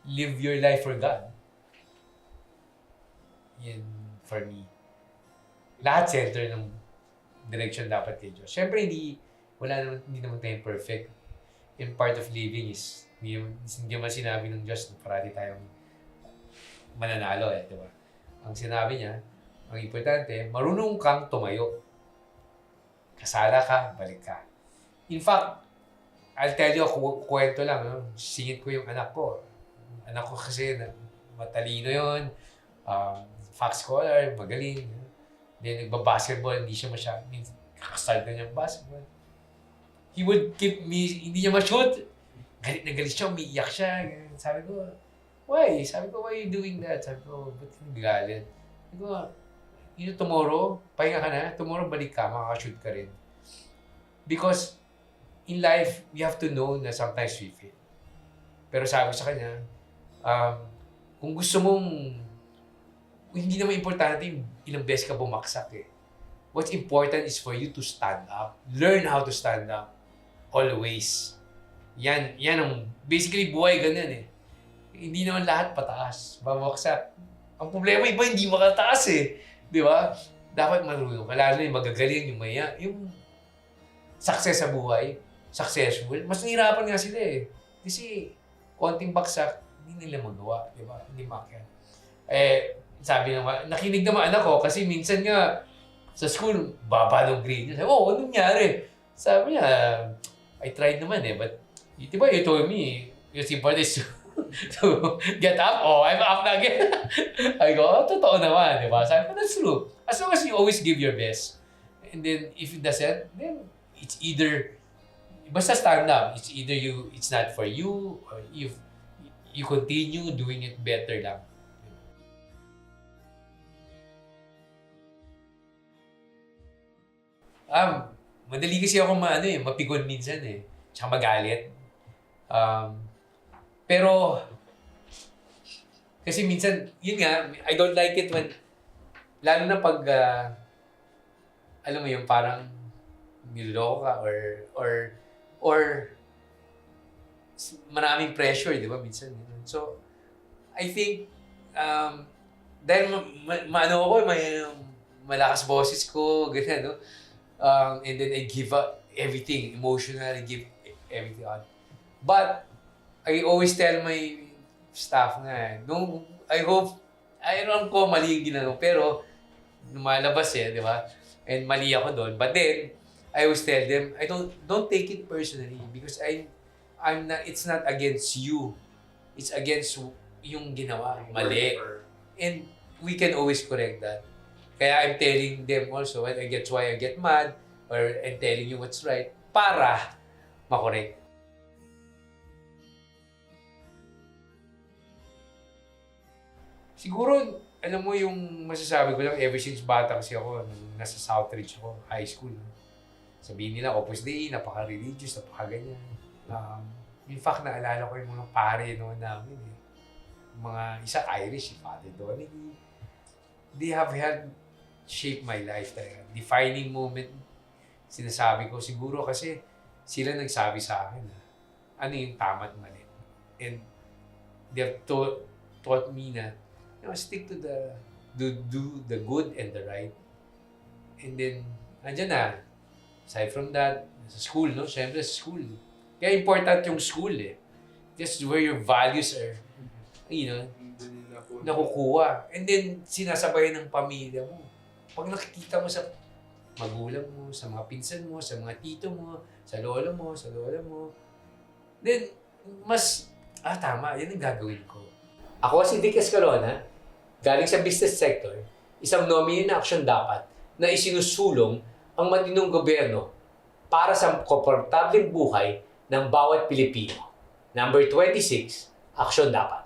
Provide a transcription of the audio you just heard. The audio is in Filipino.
live your life for God. Yan for me. Lahat center ng direction dapat kay Diyos. Siyempre, hindi naman tayong perfect. And part of living is, hindi naman sinabi ng Diyos na parati tayong mananalo di ba? Ang sinabi niya, ang importante, marunong kang tumayo. Kasala ka, balik ka. In fact, I'll tell you, kwento lang, no? Singit ko yung anak ko. Anak ko kasi, matalino yun, fact scholar, magaling. Then, nagbabasketball, hindi siya kakastart na niya basketball. He would keep me, hindi niya ma-shoot. Galit na galit siya, umiiyak siya. Sabi ko, why? Sabi ko, why are you doing that? Sabi ko, ba't nagalit? Sabi ko, tomorrow, pahinga ka na, tomorrow balik ka, makakashoot ka rin. Because, in life, we have to know na sometimes we fail. Pero sabi ko sa kanya, kung gusto mong, hindi naman importante ilang beses ka bumaksak What's important is for you to stand up. Learn how to stand up. Always. Yan ang, basically buhay ganyan Hindi naman lahat pataas, babaksak. Ang problema, iba hindi makataas Di ba? Dapat marunong ka, lalo yung magagaling, yung success sa buhay, successful, mas nahihirapan nga sila Kasi, konting baksak, hindi nila magawa, di ba? Hindi makyat. Sabi naman, nakinig naman anak ko kasi minsan nga sa school, baba ng grade niya. Sabi, anong nangyari? Sabi niya, I tried naman but di ba you told me, yung important is to get up, I'm up na again. I go, totoo naman, di ba? Sabi ko, that's true. As long as you always give your best. And then, if it doesn't, then it's either, basta stand up, it's either it's not for you, or if you continue doing it better lang. Madali kasi ako mapigon minsan tsaka magalit. Pero, kasi minsan, yun nga, I don't like it when, lalo na pag, alam mo yung parang, niloko ka or maraming pressure, di ba, minsan. So, I think, dahil may malakas boses ko, ganyan, no? And then I give up everything, emotionally give everything out. But, I always tell my staff na, I don't ko mali yung ginagawa, pero, lumalabas di ba? And mali ako doon. But then, I always tell them, don't take it personally because I'm not, it's not against you. It's against yung ginawa, mali. And we can always correct that. Kaya I'm telling them also, that's why I get mad, or I'm telling you what's right, para makorek. Siguro, alam mo yung masasabi ko lang, ever since bata kasi ako, nasa Southridge ako, high school. Sabihin nila, Opus Dei, napaka-religious, napaka-ganyan. In fact, naalala ko yung mga pare noon namin Mga isa Irish, si Father Donaghy. They have helped shape my life talaga. Defining moment, sinasabi ko, siguro kasi sila nagsabi sa akin ano yung tama at mali. And they've taught me na, stick to do the good and the right. And then, andyan na. Aside from that, sa school, no? Siyempre sa school. Kaya important yung school Just where your values are, nakukuha. And then, sinasabayan ng pamilya mo. Pag nakikita mo sa magulang mo, sa mga pinsan mo, sa mga tito mo, sa lola mo, sa lola mo, then, mas, tama, yan ang gagawin ko. Ako si Dick Escalona, galing sa business sector, isang nominee na aksyon dapat na isinusulong ang matinong gobyerno para sa komportableng buhay ng bawat Pilipino. Number 26, aksyon dapat.